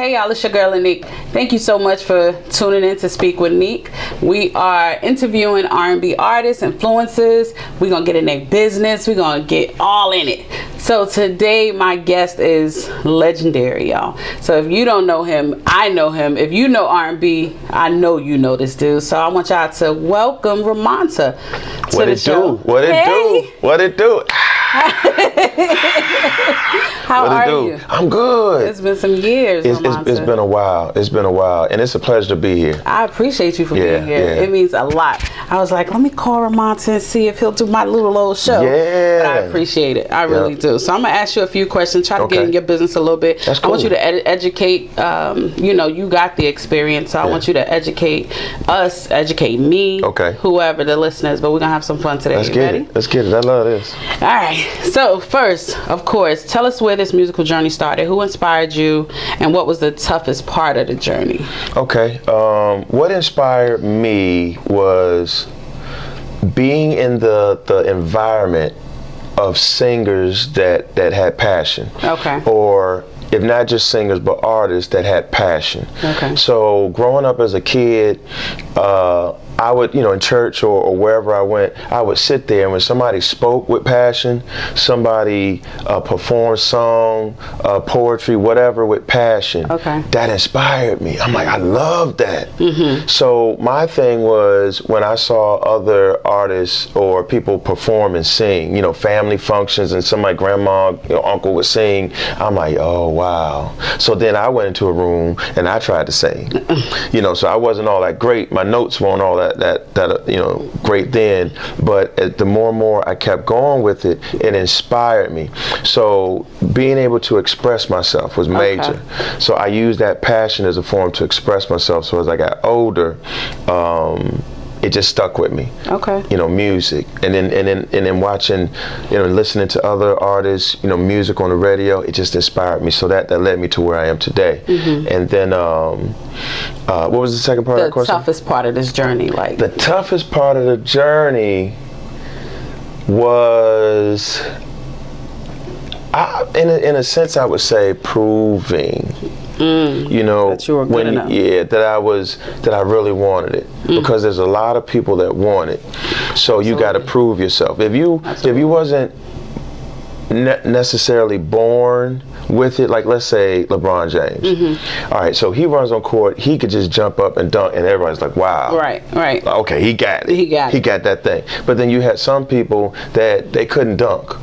Hey y'all, it's your girl Nique. Thank you so much for tuning in to Speak with Nique. We are interviewing R&B artists, influencers. We're going to get in their business. We're going to get all in it. So today my guest is legendary, y'all. So if you don't know him, I know him. If you know R&B, I know you know this dude. So I want y'all to welcome Romonta to the show. What it do? What it do? How are you? I'm good. It's been some years. It's been a while. It's been a while, and it's a pleasure to be here. I appreciate you for being here. Yeah. It means a lot. I was like, let me call Romonta and see if he'll do my little old show. Yeah. But I appreciate it. I really do. So I'm gonna ask you a few questions. Try to get in your business a little bit. That's cool. I want you to educate. You know, you got the experience, so I want you to educate us, educate me, whoever the listeners. But we're gonna have some fun today. Let's get it. Let's get it. I love this. All right. So first, of course, tell us where this musical journey started. Who inspired you, and what was the toughest part of the journey? Okay. What inspired me was being in the environment of singers that had passion. Okay. Or if not just singers, but artists that had passion. Okay. So growing up as a kid, I would, in church or wherever I went, I would sit there, and when somebody spoke with passion, somebody performed song, poetry, whatever with passion, that inspired me. I'm like, I love that. Mm-hmm. So my thing was, when I saw other artists or people perform and sing, family functions, and somebody, grandma, uncle would sing, I'm like, oh, wow. So then I went into a room and I tried to sing, so I wasn't all that great. My notes weren't all that great then, but the more and more I kept going with it, it inspired me. So being able to express myself was major. So I used that passion as a form to express myself. So as I got older, it just stuck with me. Music, and then watching, listening to other artists, music on the radio, it just inspired me. So that led me to where I am today. Mm-hmm. And then, what was the second part of that question? The toughest part of this journey, like. The toughest part of the journey was, in a sense, I would say proving. That you were good enough. that I really wanted it, because there's a lot of people that want it, so you got to prove yourself. If you wasn't necessarily born with it, like let's say LeBron James, all right, so he runs on court, he could just jump up and dunk, and everybody's like, wow, right, okay, he got it, he got that thing. But then you had some people that they couldn't dunk.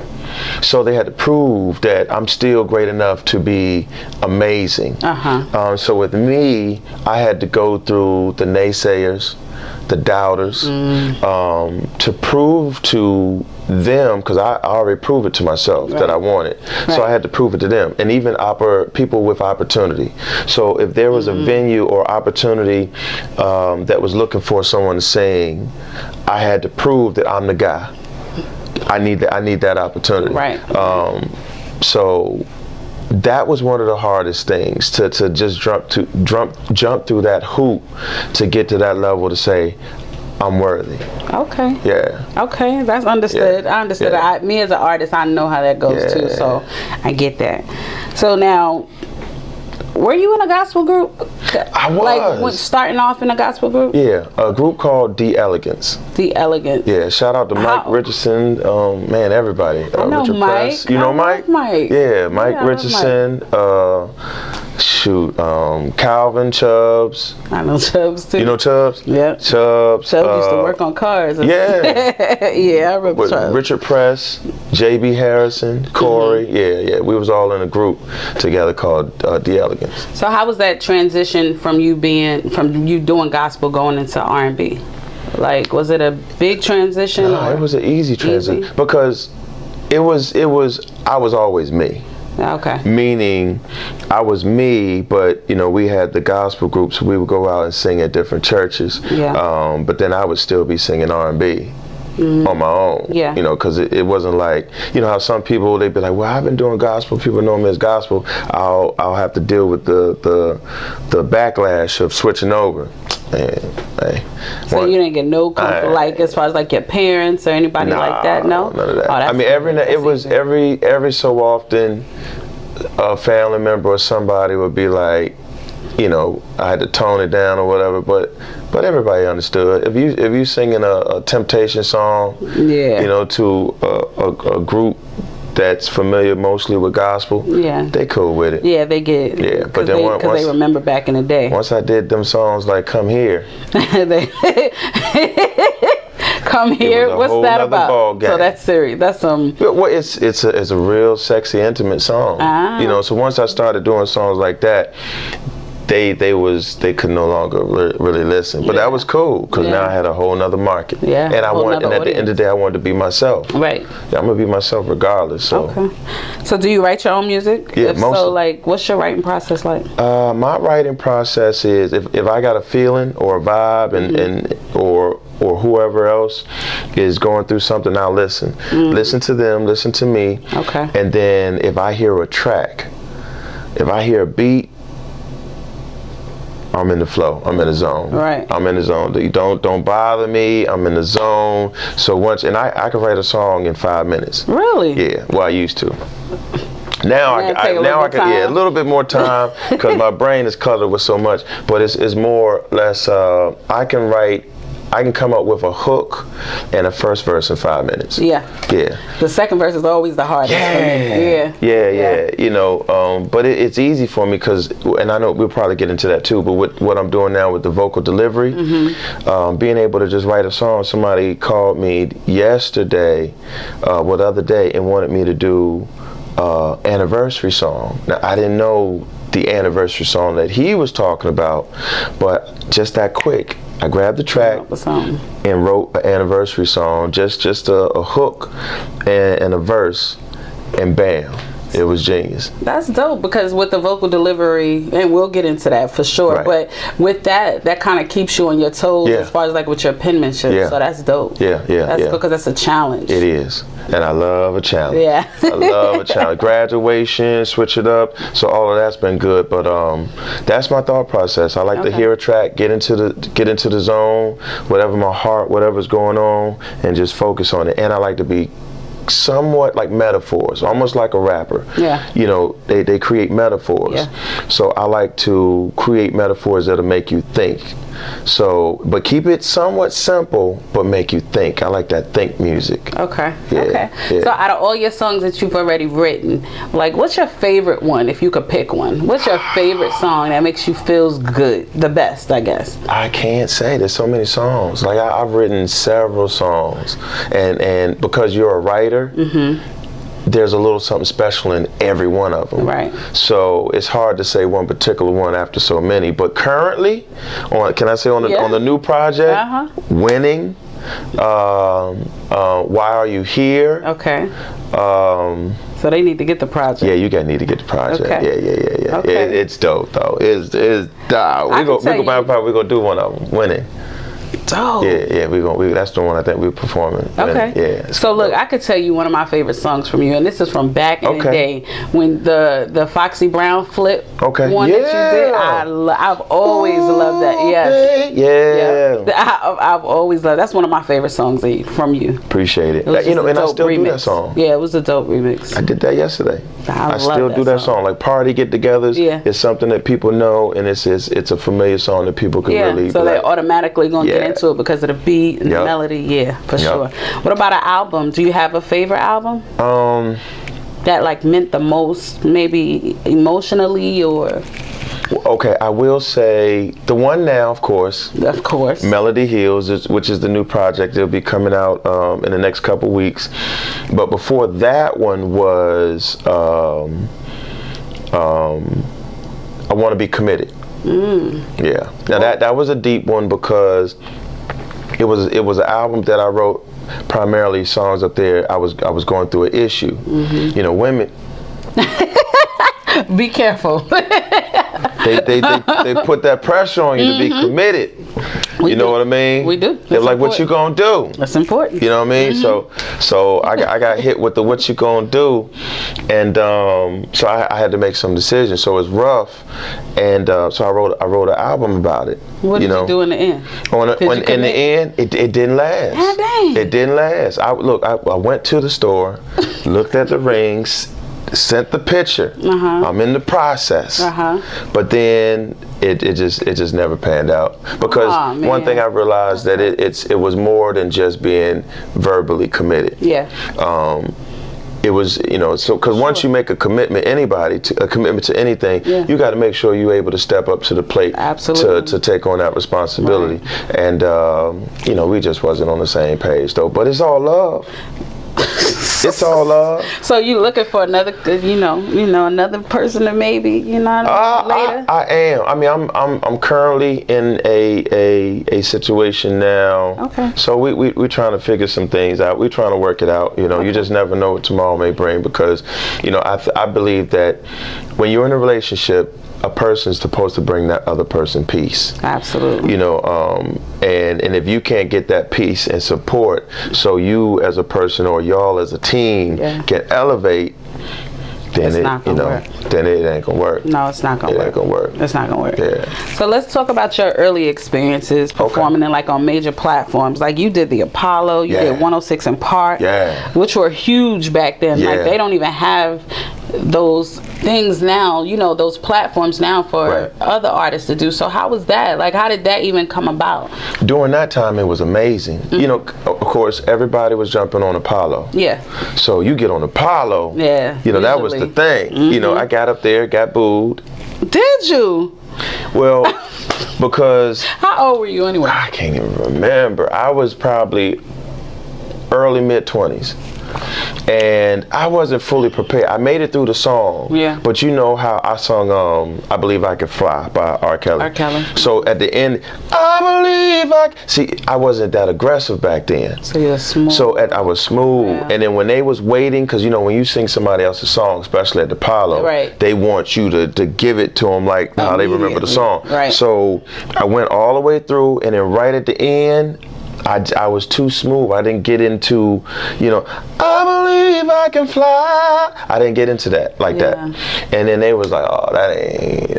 So they had to prove that I'm still great enough to be amazing. So with me, I had to go through the naysayers, the doubters, to prove to them, because I already proved it to myself that I wanted. So I had to prove it to them, and even people with opportunity. So if there was a venue or opportunity that was looking for someone to sing, I had to prove that I'm the guy. I need that opportunity. So that was one of the hardest things, to just jump through that hoop to get to that level to say, I'm worthy. Okay, that's understood. I understood. Me as an artist, I know how that goes too, so I get that. So now, were you in a gospel group? I was. Like starting off in a gospel group? Yeah, a group called The Elegance. The Elegance. Yeah, shout out to Mike Richardson, man, everybody. I know Richard Mike. Press. You know Mike? Mike. Yeah, Mike Richardson. Calvin Chubbs. I know Chubbs too. You know Chubbs? Yeah. Chubbs used to work on cars. Yeah. Yeah, I remember Chubbs. Richard Press, J.B. Harrison, Corey. Yeah. We was all in a group together called The Elegance. So how was that transition from you doing gospel going into R&B? Like, was it a big transition? No, it was an easy transition, because I was always me. Okay. Meaning, I was me, but we had the gospel groups. So we would go out and sing at different churches. Yeah. But then I would still be singing R&B. On my own, because it wasn't like, how some people, they'd be like, well, I've been doing gospel, people know me as gospel, I'll have to deal with the backlash of switching over. So you didn't get no comfort, like as far as like your parents or anybody like that? No, none of that. I mean, every so often, a family member or somebody would be like, you know, I had to tone it down or whatever, but everybody understood. If you singing a Temptation song, Yeah. you know, to a group that's familiar mostly with gospel, Yeah. they cool with it. Yeah, they get. Yeah, but then because they remember back in the day. Once I did them songs like "Come Here," Come Here. What's that about? So that's serious. That's some. Well, it's a real sexy, intimate song. You know, so once I started doing songs like that, they could no longer really listen. But that was cool because now I had a whole nother market. Yeah. And at the end of the day, I wanted to be myself. Right. Yeah, I'm gonna be myself regardless. So. Okay. So do you write your own music? Yeah, if mostly. so, like, what's your writing process like? My writing process is if I got a feeling or a vibe and or whoever else is going through something, I'll listen. Listen to them, listen to me. Okay. And then if I hear a track, if I hear a beat, I'm in the flow. I'm in the zone. Right. I'm in the zone. Don't bother me. I'm in the zone. So once, and I can write a song in 5 minutes. Really? Yeah. Well, I used to. Now I can a little bit more time because my brain is cluttered with so much. But it's more or less. I can come up with a hook and a first verse in 5 minutes. Yeah. Yeah. The second verse is always the hardest. Yeah. You know, but it's easy for me because, and I know we'll probably get into that too, but with what I'm doing now with the vocal delivery, being able to just write a song. Somebody called me yesterday, the other day, and wanted me to do anniversary song. Now, I didn't know the anniversary song that he was talking about, but just that quick, I grabbed the track and wrote an anniversary song, just a hook and a verse, and bam, it was genius. That's dope because with the vocal delivery, and we'll get into that for sure, Right. but with that kind of keeps you on your toes as far as like with your penmanship. Yeah. So that's dope. Yeah. That's because that's a challenge. It is. And I love a challenge. Yeah. I love a challenge. Graduation, switch it up. So all of that's been good. But that's my thought process. I like to hear a track, get into the zone, whatever my heart, whatever's going on, and just focus on it. And I like to be somewhat like metaphors, almost like a rapper. Yeah. You know, they create metaphors. Yeah. So I like to create metaphors that'll make you think. So, but keep it somewhat simple, but make you think. I like that think music. Okay. Yeah, okay. yeah. So out of all your songs that you've already written, like what's your favorite one if you could pick one? What's your favorite song that makes you feel good? The best, I guess. I can't say. There's so many songs. Like I've written several songs, and because you're a writer, there's a little something special in every one of them. Right. So it's hard to say one particular one after so many. But currently, on the new project, Winning, Why Are You Here? Okay. So they need to get the project. Yeah, you need to get the project. Okay. Yeah. Okay. It's dope though. We're gonna do one of them. Winning. Dope. Yeah, that's the one I think we're performing. Okay. Yeah. So look, I could tell you one of my favorite songs from you, and this is from back in the day when the Foxy Brown flip one that you did. I've always loved that. Yes. Yeah. I've always loved. That's one of my favorite songs from you. Appreciate it. And I still do that song. Yeah, it was a dope remix. I did that yesterday. I still do that song. Like party get-togethers. Yeah. It's something that people know, and it's a familiar song that people can really. So they're automatically gonna get into it because of the beat and the melody. Yeah, for sure. What about an album? Do you have a favorite album? That like meant the most, maybe emotionally or. Okay, I will say the one now, of course. Of course. Melody Heals, which is the new project. It'll be coming out in the next couple weeks. But before that one was I Want to Be Committed. Yeah. Now that was a deep one because it was an album that I wrote primarily songs up there. I was going through an issue. You know, women. Be careful. They put that pressure on you to be committed. You know what I mean? We do. They're like, what you gonna do? That's important. You know what I mean? So I got hit with the what you gonna do, and so I had to make some decisions. So it's rough, and so I wrote an album about it. What did you do in the end? In the end, it didn't last. Ah, dang. It didn't last. I went to the store, looked at the rings. sent the picture. I'm in the process. But then it just never panned out, because one thing I realized that it was more than just being verbally committed. It was, so because once you make a commitment, a commitment to anything, you got to make sure you're able to step up to the plate to take on that responsibility. And we just wasn't on the same page though. But it's all love. It's all love. So you looking for another, another person to maybe, later? I am. I mean, I'm currently in a situation now. Okay. So we're trying to figure some things out. We're trying to work it out. You just never know what tomorrow may bring, because, I believe that when you're in a relationship, a person's supposed to bring that other person peace. Absolutely. And if you can't get that peace and support, so you as a person or y'all as a team can elevate, then then it ain't gonna work. No, it's not gonna work. It ain't gonna work. It's not gonna work. Yeah. So let's talk about your early experiences performing in on major platforms. Like you did the Apollo, you did 106 in Park, which were huge back then. Like they don't even have those things now, those platforms now for other artists to do. So how was that? Like, how did that even come about? During that time, it was amazing. Of course, everybody was jumping on Apollo. Yeah. So you get on Apollo. Yeah. That was the thing. I got up there, got booed. Did you? Well, because... How old were you anyway? I can't even remember. I was probably early mid-20s. And I wasn't fully prepared. I made it through the song. Yeah. But you know how I sung I Believe I Could Fly by R. Kelly. R. Kelly. So at the end, I believe I... See, I wasn't that aggressive back then. So you were smooth. So I was smooth. Yeah. And then when they was waiting, because when you sing somebody else's song, especially at the Apollo, they want you to give it to them like how they remember the song. Right. So I went all the way through, and then right at the end, I was too smooth. I didn't get into, I believe I can fly. I didn't get into that that. And then they was like, oh, that ain't,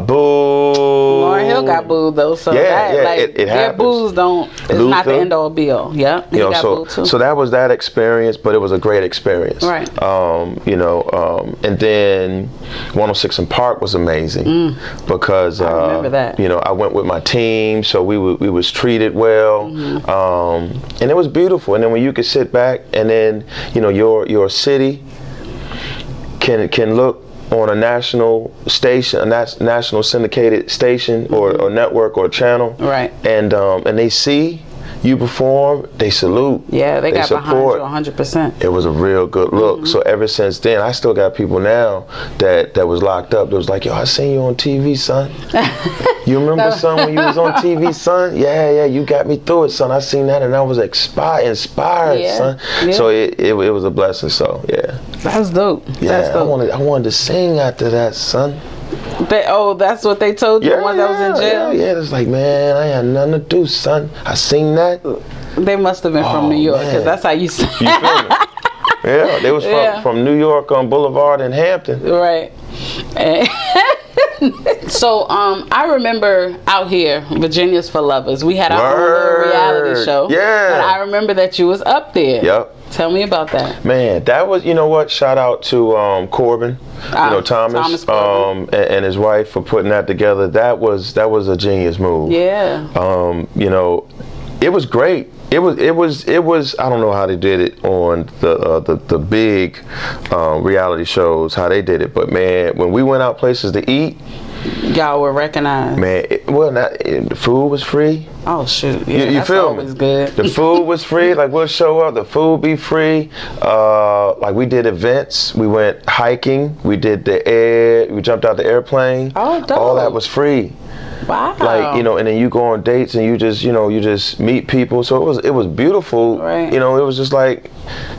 boo. Lauryn Hill got booed though, so it their boos it's not the end all be all. Yeah, he got booed too. So that was that experience, but it was a great experience. Right. And then 106 in Park was amazing because I remember that. I went with my team, so we was treated well. And it was beautiful. And then when you could sit back and then your city can look on a national station, a national syndicated station or network or channel, and they see you perform, they salute. Yeah, they got support. Behind you 100%. It was a real good look. So ever since then, I still got people now that was locked up that was like, yo, I seen you on TV, son. You remember, son, when you was on TV, son? Yeah, you got me through it, son. I seen that and I was inspired, son. Yeah. So it was a blessing, so yeah. That's dope. Yeah, that's dope. I wanted to sing after that, son. That's what they told you, the ones that was in jail? Yeah, it's like, man, I had nothing to do, son. I seen that. They must have been from New York, because that's how you say. You feel me? Yeah, they was from New York on Boulevard in Hampton. Right. So I remember out here, Virginia's for Lovers. We had our own little reality show. Yeah. And I remember that you was up there. Yep. Tell me about that. Man, that was, shout out to Corbin, Thomas and his wife for putting that together. That was a genius move. Yeah. It was great. It was. I don't know how they did it on the big reality shows, how they did it, but man, when we went out places to eat, y'all were recognized. Man, the food was free. Oh shoot! Yeah, you feel me? Good. The food was free. Like we'll show up, the food be free. Like we did events. We went hiking. We did we jumped out the airplane. Oh, dope. All that was free. Wow. Like, and then you go on dates and you just meet people. So it was beautiful. Right. It was just like,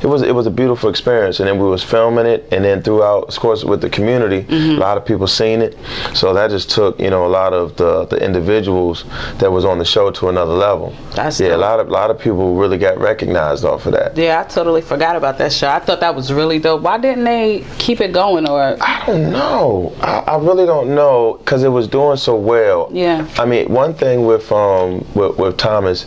it was a beautiful experience. And then we was filming it, and then throughout, of course, with the community, a lot of people seen it. So that just took, a lot of the individuals that was on the show to another level. That's dope. A lot of people really got recognized off of that. Yeah, I totally forgot about that show. I thought that was really dope. Why didn't they keep it going? Or I don't know. I really don't know, because it was doing so well. Yeah. I mean, one thing with Thomas,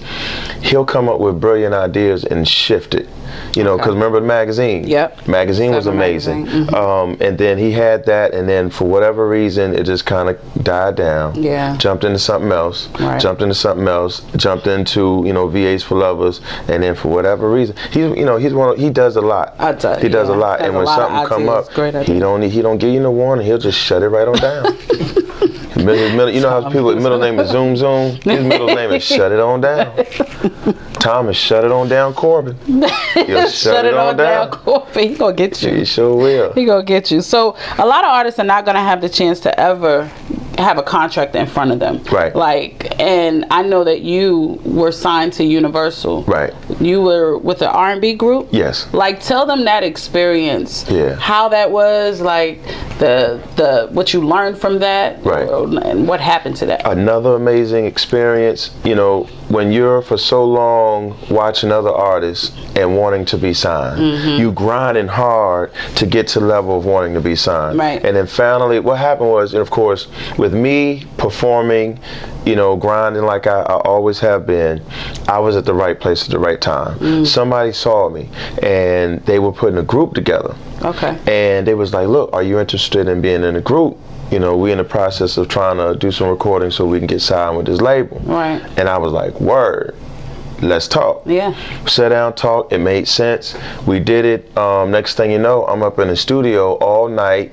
he'll come up with brilliant ideas and shift it. You know, because remember the magazine? Yep. Magazine was amazing. And then he had that, and then for whatever reason, it just kind of died down. Yeah. Jumped into something else. Right. Jumped into something else. Jumped into, you know, VAs for Lovers, and then for whatever reason, he does a lot. He does a lot, and when something come up, he don't give you no warning. He'll just shut it right on down. You know how people, middle name is Zoom Zoom? His middle name is Shut It On Down. Thomas, shut it on down, Corbin. You'll shut it on down, Corbin. He gonna get you. He sure will. He gonna get you. So a lot of artists are not gonna have the chance to ever have a contract in front of them. Right. Like, and I know that you were signed to Universal. Right. You were with the R&B group. Yes. Like, tell them that experience. Yeah. How that was, like the what you learned from that. Right. And what happened to that. Another amazing experience. You know, when you're for so long watching other artists and wanting to be signed, you grinding hard to get to the level of wanting to be signed. Right. And then finally, what happened was, and of course, with me performing, you know, grinding like I always have been, I was at the right place at the right time. Somebody saw me, and they were putting a group together. Okay. And they was like, look, are you interested in being in a group? You know, we're in the process of trying to do some recording so we can get signed with this label. Right. And I was like, word, let's talk. Yeah. Sat down, talked, it made sense. We did it. Next thing you know, I'm up in the studio all night,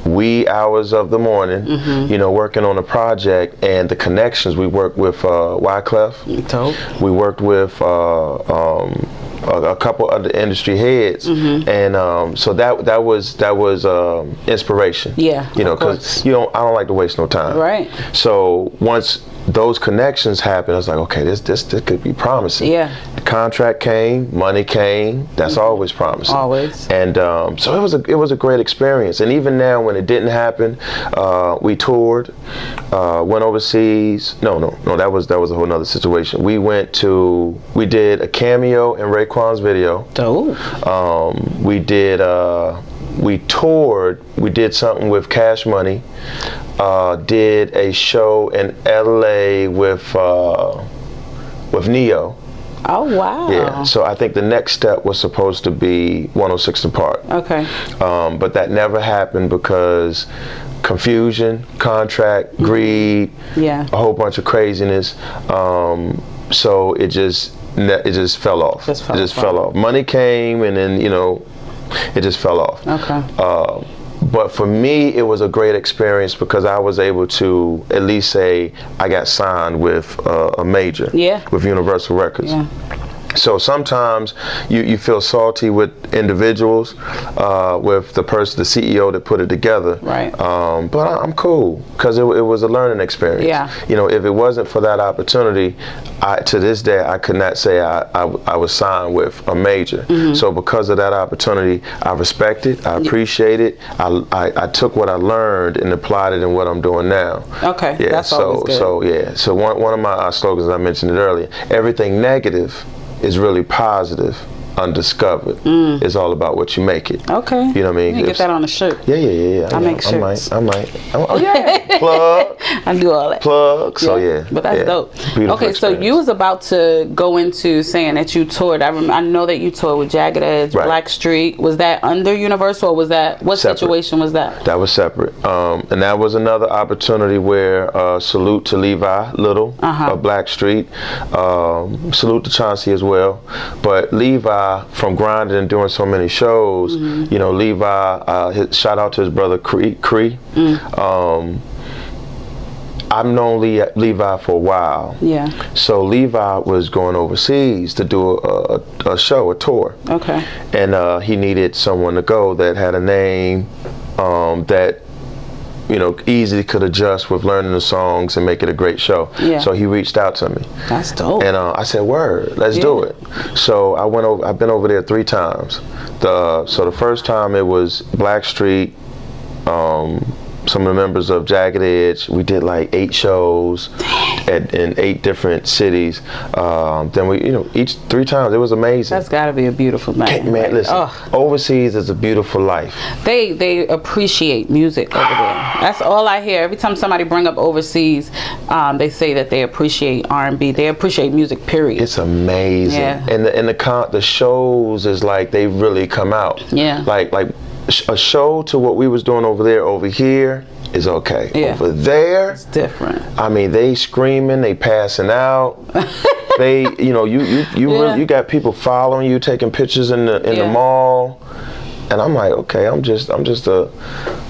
wee hours of the morning, you know, working on a project, and the connections. We worked with Wyclef. Dope. We worked with a couple other industry heads, and so that was inspiration. Yeah, you know, because I don't like to waste no time. Right. So once those connections happened, I was like, okay, this could be promising. Yeah. The contract came, money came. That's always promising. Always. And so it was a great experience. And even now, when it didn't happen, we toured, went overseas. No, that was a whole nother situation. We did a cameo in Raekwon's video. Dope. We toured. We did something with Cash Money. Did a show in LA with Neo. Oh wow. Yeah. So I think the next step was supposed to be 106 & Park. Okay. But that never happened because confusion, contract, greed, a whole bunch of craziness. So it just fell off. It just fell off. Money came, and then it just fell off. Okay. But for me, it was a great experience because I was able to at least say I got signed with a major, with Universal Records. Yeah. So sometimes you feel salty with individuals, with the CEO that put it together. Right. But I'm cool because it was a learning experience. Yeah. You know, if it wasn't for that opportunity, to this day I could not say I was signed with a major. So because of that opportunity, I respect it. I appreciate it. I took what I learned and applied it in what I'm doing now. Okay. Yeah. That's always good. So one of my slogans, I mentioned it earlier, everything negative is really positive, undiscovered. It's all about what you make it. Okay. You know what I mean? You get that on a shirt. Yeah. I make shirts. I might. Oh yeah. Plug. I do all that. Plug. So yeah. But that's dope. Beautiful okay, experience. so you was about to go into saying that you toured. I know that you toured with Jagged Edge, Blackstreet. Was that under Universal, or was that what separate. Situation was that? That was separate. And that was another opportunity where salute to Levi Little of Blackstreet. Salute to Chauncey as well. But Levi, from grinding and doing so many shows, Levi, shout out to his brother Cree. I've known Levi for a while. Yeah. So Levi was going overseas to do a show, a tour. Okay. And he needed someone to go that had a name that easily could adjust with learning the songs and make it a great show. Yeah. So he reached out to me. That's dope. And I said, word, let's do it. So I've been over there 3 times. So the first time it was Blackstreet, some of the members of Jagged Edge. We did like 8 shows in 8 different cities. Then we, each 3 times. It was amazing. That's got to be a beautiful night. Man, listen, overseas is a beautiful life. They appreciate music over there. That's all I hear. Every time somebody bring up overseas, they say that they appreciate R&B. They appreciate music, period. It's amazing. Yeah. And the shows is like they really come out. Yeah. Like a show to what we was doing over here is okay. Yeah. Over there, it's different. I mean, they screaming, they passing out. They, you got people following you, taking pictures in the mall, and I'm like, okay, I'm just a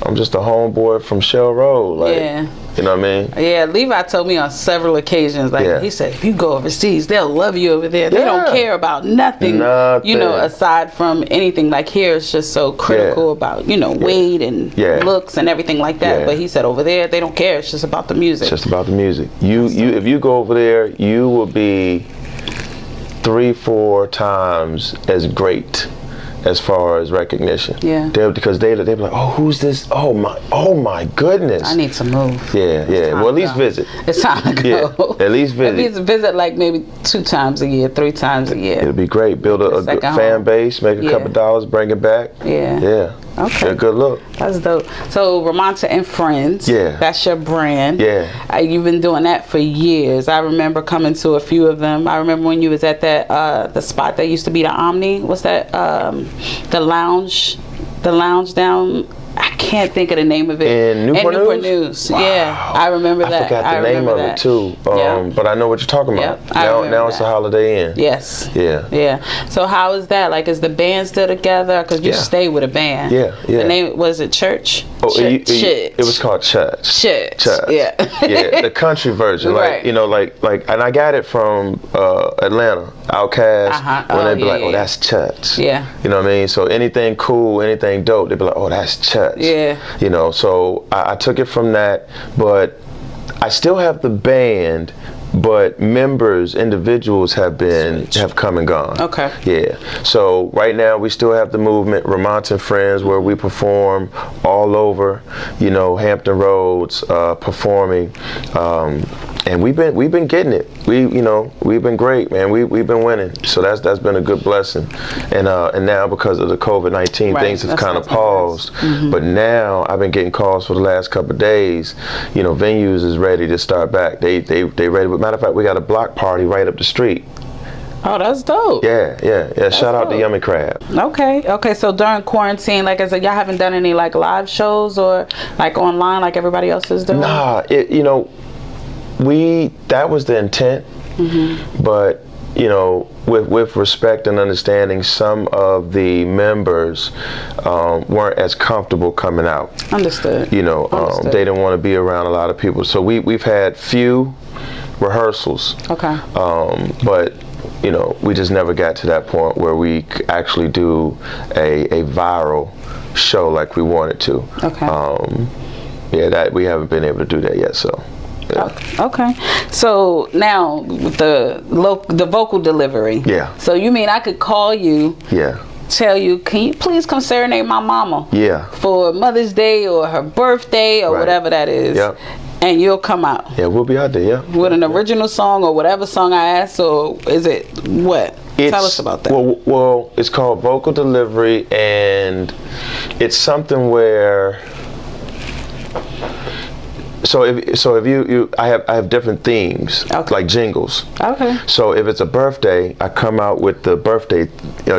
homeboy from Shell Road, like, you know what I mean? Yeah, Levi told me on several occasions, like he said, if you go overseas, they'll love you over there. They don't care about nothing, aside from anything. Like here, it's just so critical about, weight and looks and everything like that. But he said over there, they don't care. It's just about the music. It's just about the music. If you go over there, you will be 3-4 times as great as far as recognition. Yeah. Because they'll be like, oh, who's this? Oh my goodness. I need to move. Yeah. Well, at least visit. It's time to go. Yeah, at least visit. At least visit like maybe 2 times a year, 3 times a year. It'll be great. Build a good fan base, make a couple dollars, bring it back. Yeah. Okay. A good look. That's dope. So Romonta and Friends. Yeah. That's your brand. Yeah. You've been doing that for years. I remember coming to a few of them. I remember when you was at that the spot that used to be the Omni. What's that? The lounge down. I can't think of the name of it. In Newport News? Wow. Yeah, I remember that. I forgot the name of it too. But I know what you're talking about. Now it's a Holiday Inn. Yes. Yeah. So how is that? Like, is the band still together? Because you stay with a band. Yeah. The name, was it Church? Oh, it was called Church. Yeah. Yeah. The country version, like and I got it from Atlanta, Outkast. When they'd be like, oh, that's Church. Yeah. You know what I mean? So anything cool, anything dope, they'd be like, oh, that's Church. Yeah. So I took it from that, but I still have the band, but individuals have come and gone. Okay. Yeah. So right now we still have the movement, Romonta and Friends, where we perform all over, Hampton Roads, performing, and we've been getting it. We've been great, man. We've been winning. So that's been a good blessing. And now because of the COVID-19, things have kind of paused. Mm-hmm. But now I've been getting calls for the last couple of days. Venues is ready to start back. They ready. Matter of fact, we got a block party right up the street. Oh, that's dope. Yeah. Shout out to Yummy Crab. Okay. So during quarantine, like I said, y'all haven't done any like live shows or like online like everybody else is doing? Nah, that was the intent, but with respect and understanding, some of the members weren't as comfortable coming out. Understood. They didn't want to be around a lot of people, so we've had few rehearsals. Okay. But we just never got to that point where we actually do a viral show like we wanted to. Okay. That we haven't been able to do that yet. So. Yeah. Okay. So now with the vocal delivery. Yeah. So you mean I could call you? Yeah. Tell you, can you please come serenade my mama? Yeah. For Mother's Day or her birthday or whatever that is. Yep. And you'll come out. Yeah, we'll be out there. Yeah. With an original song or whatever song I asked, or is it what? Tell us about that. Well, it's called vocal delivery, and it's something where. So if you I have different themes, like jingles. Okay. So if it's a birthday, I come out with the birthday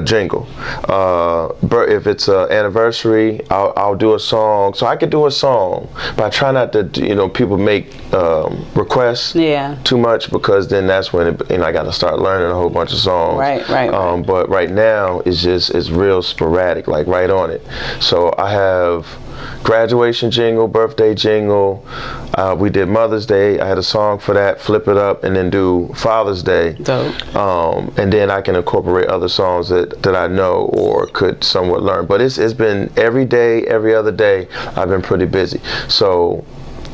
jingle. If it's an anniversary, I'll do a song. So I could do a song, but I try not to people make requests too much, because then that's when I got to start learning a whole bunch of songs. Right. But right now it's real sporadic, like right on it. So I have graduation jingle, birthday jingle. We did Mother's Day. I had a song for that. Flip it up and then do Father's Day. Dope. And then I can incorporate other songs that I know or could somewhat learn. But it's been every day, every other day. I've been pretty busy. So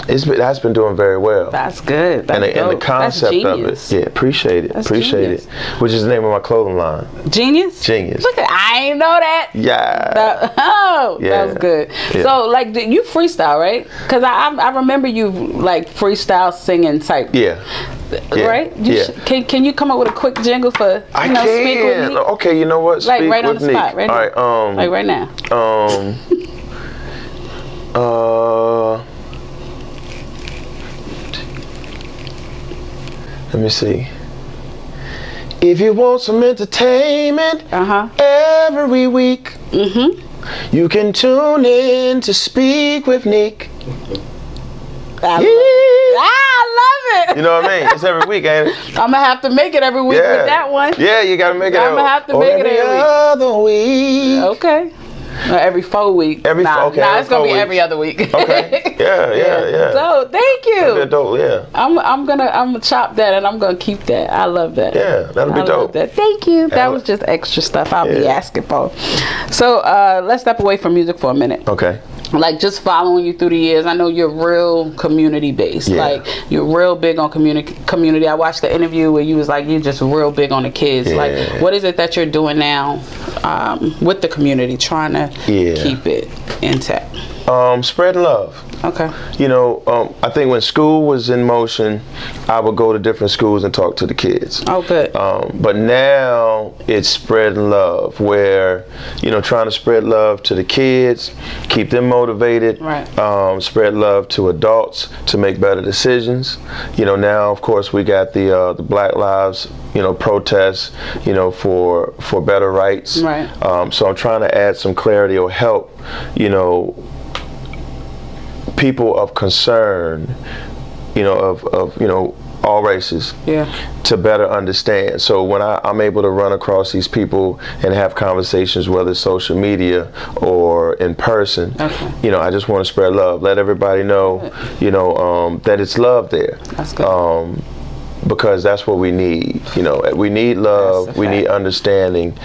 That's been doing very well. That's good. That's and the concept of it. Yeah, appreciate it. That's appreciate genius. it. Which is the name of my clothing line. Genius? Genius. Look at, I ain't know that. Yeah. That was good. Yeah. So, like, you freestyle, right? Because I remember you, like, freestyle singing type. Yeah. Right? Can you come up with a quick jingle for, I can. Speak With Me? Okay, you know what? Like, Speak right on with the spot. Right All now. right, like, right now. Let me see. If you want some entertainment every week, you can tune in to Speak with Nique. I love it. You know what I mean? It's every week, ain't it? I'm gonna have to make it every week with that one. Yeah, you gotta make it. I'm gonna have to make it every other week. Okay. Every 4 weeks. It's gonna be every other week. Okay. Yeah. So thank you. That'd be dope. Yeah. I'm gonna chop that and I'm gonna keep that. I love that. Yeah, that'll be dope. That. Thank you. That was just extra stuff I'll be asking for. So let's step away from music for a minute. Okay. Like, just following you through the years, I know you're real community based. Yeah. Like, you're real big on community. I watched the interview where you was like, you're just real big on the kids. Yeah. Like, what is it that you're doing now with the community, trying to keep it intact? Spreading love. Okay. You know, I think when school was in motion, I would go to different schools and talk to the kids. Oh, good. But now it's spreading love, where, you know, trying to spread love to the kids, keep them motivated, right. Spread love to adults to make better decisions. You know, now, of course, we got the Black Lives, you know, protests, you know, for better rights. Right. So I'm trying to add some clarity or help, you know, people of concern, you know, of you know, all races, to better understand. So when I'm able to run across these people and have conversations, whether it's social media or in person, you know, I just want to spread love, let everybody know, you know, that it's love there. That's good. Because that's what we need. You know, we need love, we need understanding,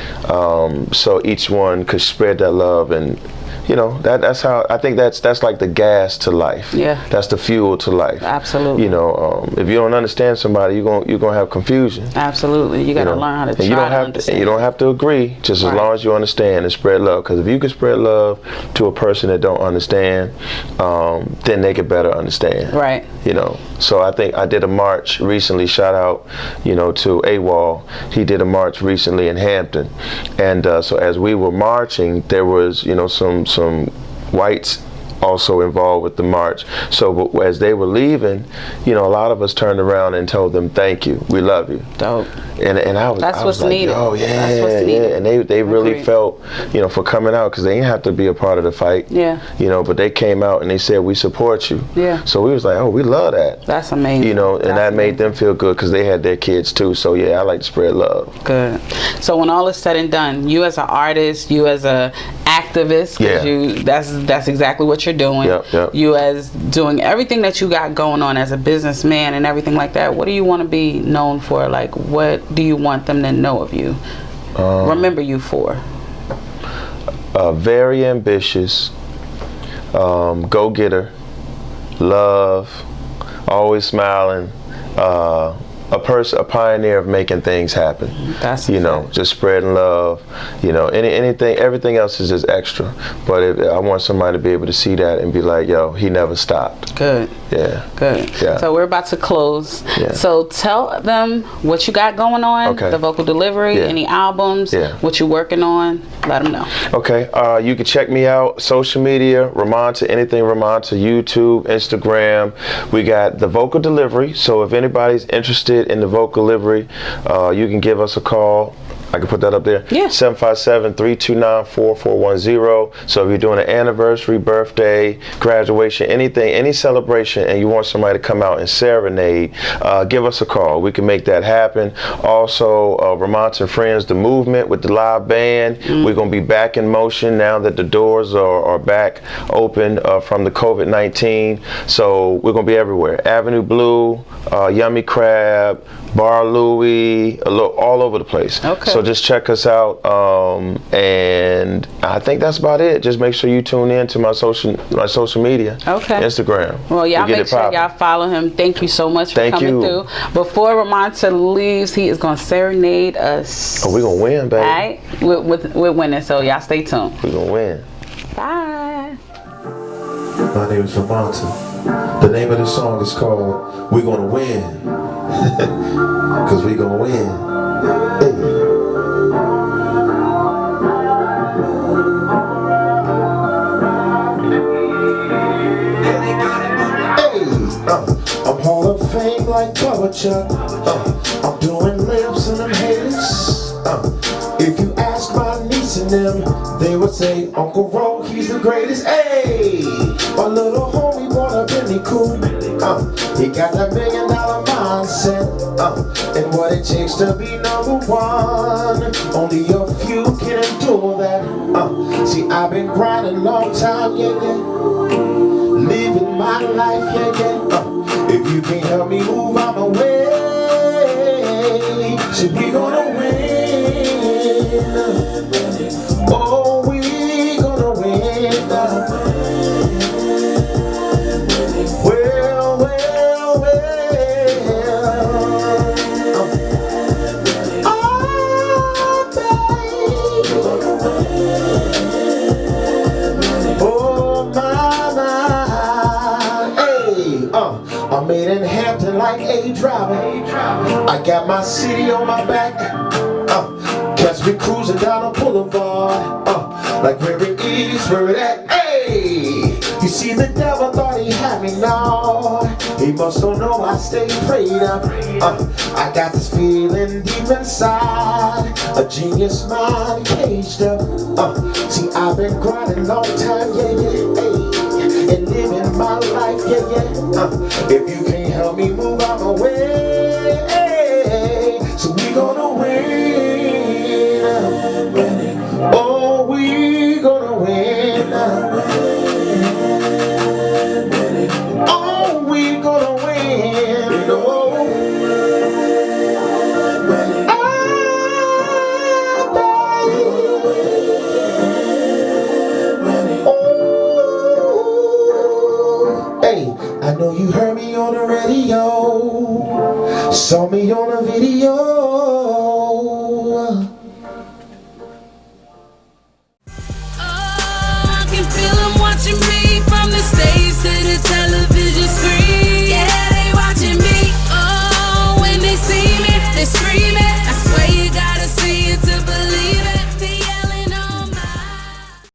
so each one could spread that love. And you know, that's how I think that's like the gas to life. Yeah. That's the fuel to life. Absolutely. You know, if you don't understand somebody, you're gonna have confusion. Absolutely. You got to learn how to try to understand. You don't have to agree, just as long as you understand and spread love. Because if you can spread love to a person that don't understand, then they can better understand. Right. You know. So I think I did a march recently. Shout out, you know, to AWOL. He did a march recently in Hampton, and so as we were marching, there was, you know, some whites also involved with the march. So as they were leaving, you know, a lot of us turned around and told them, "Thank you, we love you." Dope. And I was what's like, needed. oh yeah, that's what's needed. And they really felt, you know, for coming out, because they didn't have to be a part of the fight. Yeah. You know, but they came out and they said, "We support you." Yeah. So we was like, oh, we love that. That's amazing. You know, and that made them feel good because they had their kids too. So yeah, I like to spread love. Good. So when all is said and done, you as an artist, you as a activist, because that's exactly what you're doing. Yep. You as doing everything that you got going on as a businessman and everything like that. What do you want to be known for? Like, what do you want them to know of you? Remember you for? Very ambitious, go-getter, love, always smiling, a pioneer of making things happen. That's you know, just spreading love. You know, everything else is just extra. But I want somebody to be able to see that and be like, yo, he never stopped. Good. Yeah. Good. Yeah. So we're about to close. Yeah. So tell them what you got going on. Okay. The vocal delivery, any albums, what you're working on. Let them know. Okay. You can check me out, social media, Romonta, anything Romonta, YouTube, Instagram. We got the vocal delivery. So if anybody's interested in the vocal delivery, you can give us a call. I can put that up there. Yeah. 757-329-4410. So if you're doing an anniversary, birthday, graduation, anything, any celebration, and you want somebody to come out and serenade, give us a call. We can make that happen. Also, Romonta and Friends, the movement with the live band. We're going to be back in motion now that the doors are back open from the COVID-19. So we're going to be everywhere. Avenue Blue, Yummy Crab, Bar Louie, all over the place. Okay. So just check us out, and I think that's about it. Just make sure you tune in to my social media. Okay. Instagram. Well, y'all make sure y'all follow him. Thank you so much for coming through. Before Romonta leaves, he is gonna serenade us. Oh, we gonna win, baby. All right, we're winning. So y'all stay tuned. We gonna win. Bye. My name is Romonta. The name of the song is called "We're Gonna Win." Cause we gonna win. Hey. I'm Hall of Fame like Bubba Chuck. I'm doing layups on them haters. If you ask my niece and them, they would say Uncle Ro, he's the greatest. Hey, my little homie bought a Bentley coupe. He got that $1 million mindset, and what it takes to be #1. Only a few can endure that. See, I've been grinding a long time, yeah, living my life, yeah. If you can't help me move, I'm away. So we gonna win. Oh, we gonna win. Well, well, well. Oh, baby. Oh, my. Hey, I'm made in Hampton like a driver. I got my city on my back. Catch me cruising down a boulevard, like where it is, where it at. Hey, you see the devil thought he had me now. He must don't know I stay prayed up. I got this feeling deep inside, a genius mind caged up. See, I've been grinding long time, yeah, hey, and living my life, yeah. If you can't help me move, I'm away. Hey, so we gonna win. Oh, we gonna win. Oh, we gonna win. Oh, oh. Hey, I know you heard me on the radio, saw me on a video.